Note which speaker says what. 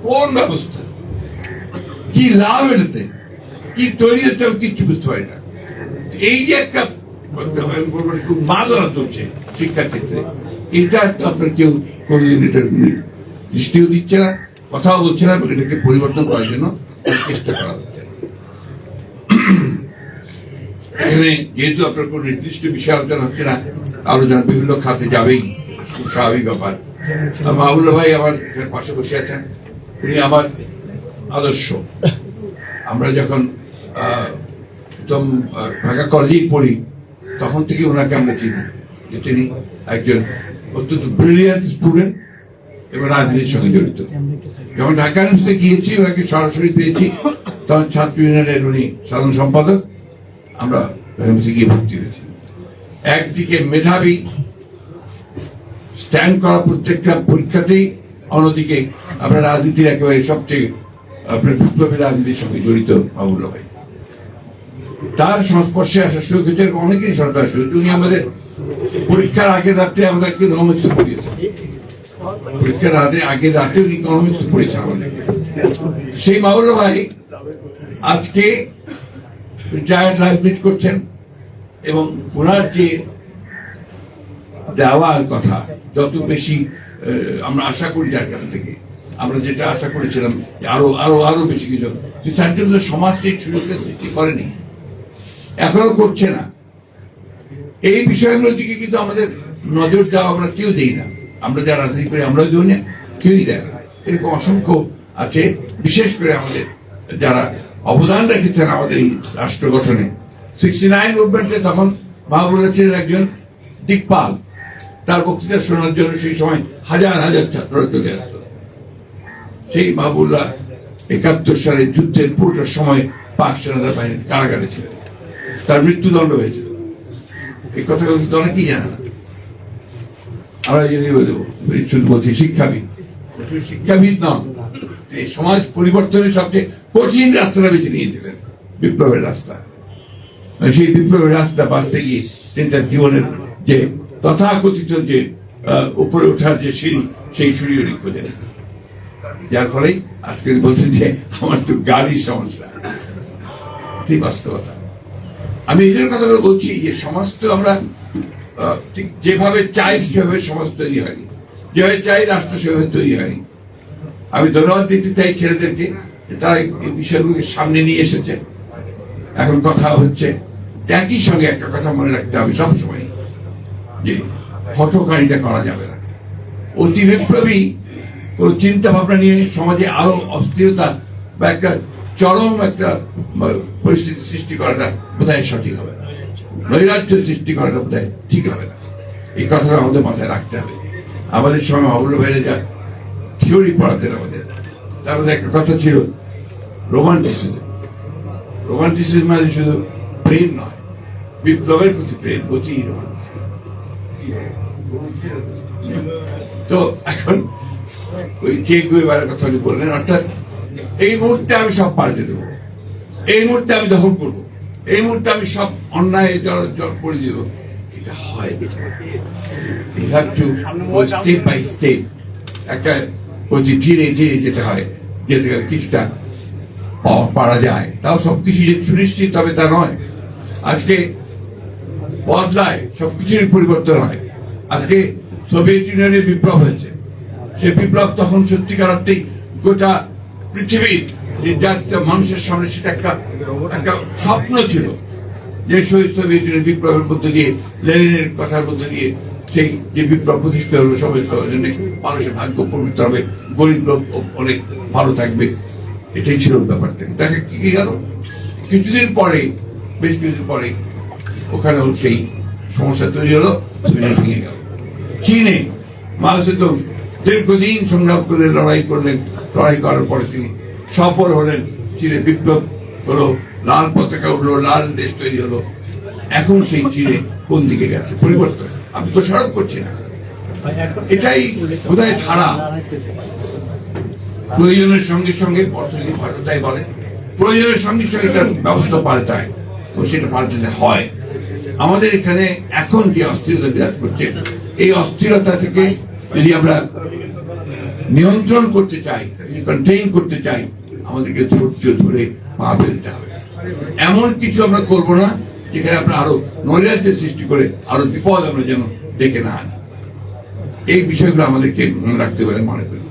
Speaker 1: কোন ব্যবস্থা, কি লাভ এটাতে, কি তৈরি হচ্ছে, আমি কিচ্ছু বুঝতে পারি না। এই যে একটা খুব মাদনা চলছে শিক্ষার ক্ষেত্রে, এটা তো আপনার কেউ কোনদিন এটা দৃষ্টিও দিচ্ছে না, কথাও বলছে না, এটাকে পরিবর্তন করার জন্য চেষ্টা করা হচ্ছে। এখানে যেহেতু আপনার কোন নির্দিষ্ট বিষয় আলোচনা হচ্ছে না, আলোচনা বিভিন্ন খাতে যাবেই, খুব স্বাভাবিক ব্যাপার। মাহবুবুল্লাহ ভাই আমার এখানে পাশে বসে আছেন, উনি আমার আদর্শ। আমরা যখন ঢাকা কলেজেই পড়ি তখন থেকে ওনাকে আমরা চিনি যে তিনি একজন অত্যন্ত ব্রিলিয়ান্ট স্টুডেন্ট এবং রাজনীতির সঙ্গে জড়িত। যখন ঢাকা ইউনিভার্সিটিতে গিয়েছি ওনাকে সরাসরি পেয়েছি, তখন ছাত্র ইউনিয়নের উনি সাধারণ সম্পাদক, আমরা গিয়ে ভর্তি হয়েছি। একদিকে মেধাবী, স্ট্যান্ড করা প্রত্যেকটা পরীক্ষাতেই, অন্যদিকে আমরা রাজনীতির একেবারে সবচেয়ে আপনার বিপ্লবী রাজনীতির সঙ্গে জড়িত মাহবুবুল্লাহ ভাই। তার সংস্পর্শে আসার সুযোগ হয়েছে, অনেকেরই সরকার সুযোগ। উনি আমাদের পরীক্ষার আগের রাত্রে আমাদেরকে ইকোনমিক্স পড়িয়েছেন, পরীক্ষার আগের রাতে উনি ইকোনমিক্স পড়িয়েছেন আমাদেরকে। সেই মাহবুবুল্লাহ ভাই আজকে রিটায়ার্ড লাইফ লিড করছেন, এবং ওনার যে দেওয়ার কথা যত বেশি আমরা আশা করি তার কাছ থেকে, আমরা যেটা আশা করেছিলাম আরো আরো আরো বেশি কিছু, তার জন্য সমাজ সেই সুযোগটা সৃষ্টি করেনি, এখনো করছে না। এই বিষয়গুলোর দিকে কিন্তু আমাদের নজর দেওয়া আমরা কেউ দেই না, আমরা যারা রাজনীতি করি আমরাও দিই না, কেউই দেয় না। এরকম অসংখ্য আছে, বিশেষ করে আমাদের যারা অবদান রেখেছেন আমাদের এই রাষ্ট্র গঠনে। 69 মুভমেন্টে তখন মাহবুবুল্লাহ ছিলেন একজন দিকপাল, তার বক্তৃতা শোনার জন্য সেই সময় হাজার হাজার ছাত্ররা চলে আসতো। সেই মাহবুবুল্লাহ 71 সালে যুদ্ধের পুরোটার সময় পাক সেনাদের বাহিনীর কারাগারে ছিলেন, তার মৃত্যুদণ্ড হয়েছিল। এই কথাগুলো কিন্তু অনেকেই জানে না। আমরা শুধু বলছি শিক্ষাবিদ, শিক্ষাবিদ নন, এই সমাজ পরিবর্তনের সবচেয়ে কঠিন রাস্তাটা বেছে নিয়েছিলেন, বিপ্লবের রাস্তা। সেই বিপ্লবের রাস্তা বাঁচতে গিয়ে তিনি তার জীবনের যে তথাকথিত যে উপরে ওঠার যে সিঁড়ি, সেই সিঁড়ি উনি খোঁজেন, যার ফলে আজকে বলছেন যে আমার তো গাড়ির সমস্যা। ঠিক বাস্তবতা। আমি এই জন্য কথাগুলো বলছি যে সমাজ তো আমরা ঠিক যেভাবে চাই সেভাবে সমাজ তৈরি হয়নি, যেভাবে চাই রাষ্ট্র সেভাবে তৈরি হয়নি। আমি ধন্যবাদ দিতে চাই ছেলেদেরকে, তারা এই বিষয়গুলোকে সামনে নিয়ে এসেছে। এখন কথা হচ্ছে, একই সঙ্গে একটা কথা মনে রাখতে হবে সবসময়, যে হঠকারিতা করা যাবে না। অতি বিপ্লবী কোন চিন্তা ভাবনা নিয়ে সমাজে আরো অস্থিরতা বা একটা চরম একটা পরিস্থিতি সৃষ্টি করাটা বোধহয় সঠিক হবে না, নৈরাজ্য সৃষ্টি করাটা বোধহয় ঠিক হবে না। এই কথাটা আমাদের মাথায় রাখতে হবে। আমাদের সময় মাহবুবুল্লাহ ভাইরা যা থিওরি পড়াতেন আমাদের, তার মধ্যে একটা কথা ছিল রোমান্টিসিজম। রোমান্টিসিজম মানে শুধু প্রেম নয়, বিপ্লবের প্রতি প্রেম, অতি তো এখন ওই যে গুয়েভারার কথা উনি বললেন, অর্থাৎ এই মুহূর্তে আমি সব পাল্টে দেবো, এই মুহূর্তে আমি দখল করবো, এই মুহূর্তে আমি সব অন্যায় জল করে দেবো, এটা হয় স্টেপ বাই স্টেপ, একটা ধীরে ধীরে যেতে হয়, যেতে গেলে কিছুটা পারা যায়, তাও সবকিছু যে সুনিশ্চিত হবে তা নয়। আজকে বদলায়, সবকিছুরই পরিবর্তন হয়। আজকে সোভিয়েত ইউনিয়নের বিপ্লব হয়েছে, সে বিপ্লব তখন সত্যিকার অর্থেই গোটা পৃথিবীর নির্যাতিত মানুষের সামনে সেটা একটা স্বপ্ন ছিল, যে সোভিয়েত ইউনিয়নের বিপ্লবের মধ্যে দিয়ে, লেনিনের কথার মধ্যে দিয়ে সেই যে বিপ্লব প্রতিষ্ঠা হলো, সবাই জন্য মানুষের ভাগ্য পবিত্র হবে, গরিব লোক অনেক ভালো থাকবে, এটাই ছিল ব্যাপারটা। তাকে কি গেল কিছুদিন পরে, বেশ কিছুদিন পরে ওখানেও সেই সমস্যা তৈরি হলো, ভেঙে গেল। চীনে মাও সেতুং দীর্ঘদিন সংগ্রাম করলেন, লড়াই করলেন, লড়াই করার পরে তিনি সফল হলেন, চীনে বিপ্লব হলো, লাল পতাকা উঠলো, লাল দেশ তৈরি হলো। এখন সেই চীনে কোন দিকে গেছে? পরিবর্তন। আমি তো স্মরণ করছি না, এটাই বোধহয় ধারা। প্রয়োজনের সঙ্গে সঙ্গে অর্থনীতি পাল্টাই বলে, প্রয়োজনের সঙ্গে সঙ্গে এটার ব্যবস্থা পাল্টায়, তো সেটা পাল্টাতে হয়। আমাদের এখানে এখন যে অস্থিরতা বিরাজ করছে, এই অস্থিরতা থেকে যদি আমরা নিয়ন্ত্রণ করতে চাই, কন্টেইন করতে চাই, আমাদেরকে ধৈর্য ধরে পা ফেলতে হবে। এমন কিছু আমরা করব না যেখানে আমরা আরো নৈরাজ্যের সৃষ্টি করে আরো বিপদ আমরা যেন ডেকে না আনি। এই বিষয়গুলো আমাদেরকে মনে রাখতে পারে মনে করি।